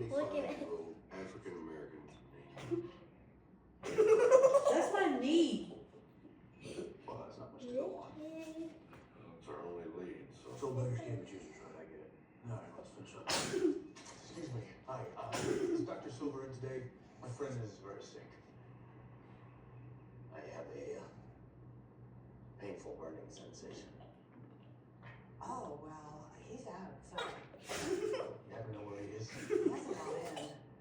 Look at it. African American. That's my knee. Well, that's not much to go on. It's our only lead, so. So beggars can't be choosers, right? I get it. All right, let's finish up. Excuse me. Hi, is Dr. Silver in today? My friend is very sick. I have a painful burning sensation. Oh, well, he's out, so You never know where he is.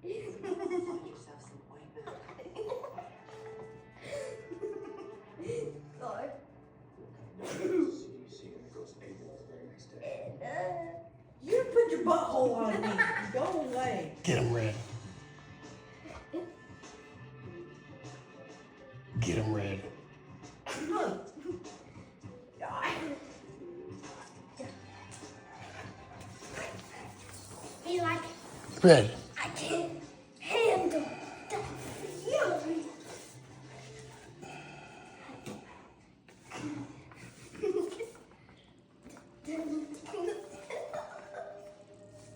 he hasn't gone in. Find yourself some ointment. Lord. CDC and it goes negative the very next day. You put your butthole on me. Go away. Get him, Red. Get him, Red. Look. Be like, Red. I can't handle the feeling.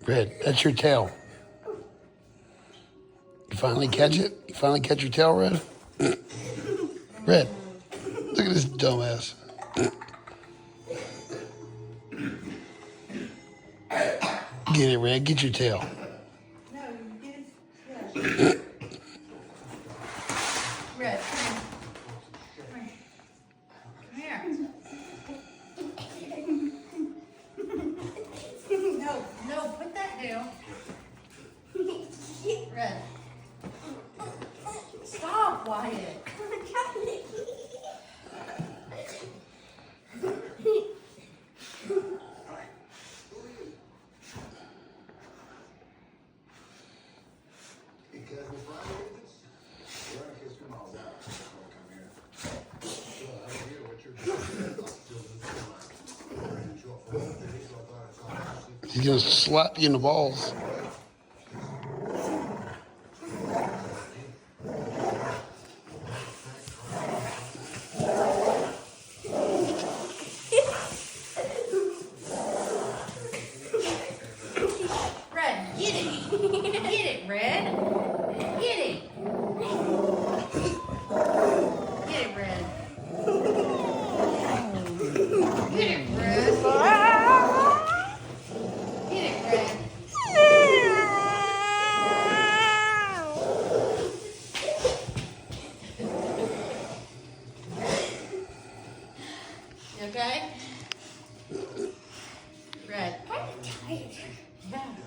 Red, that's your tail. You finally catch it? You finally catch your tail, Red? Red, look at this dumbass. Get it, Red. Get your tail. No, you get it. Red, come here. No, put that down. Red. Stop, Wyatt. Because we're Friday agents, we're gonna kiss your miles out. Don't come here. So, I don't hear what you're doing. We're in short for 1 day, so I thought I saw you. He's gonna slap you in the balls. Red, get it. Get it, Red. Get it. Get it, Red. Get it, Red. Get it, Red. You okay? Red. I'm tired. Yeah.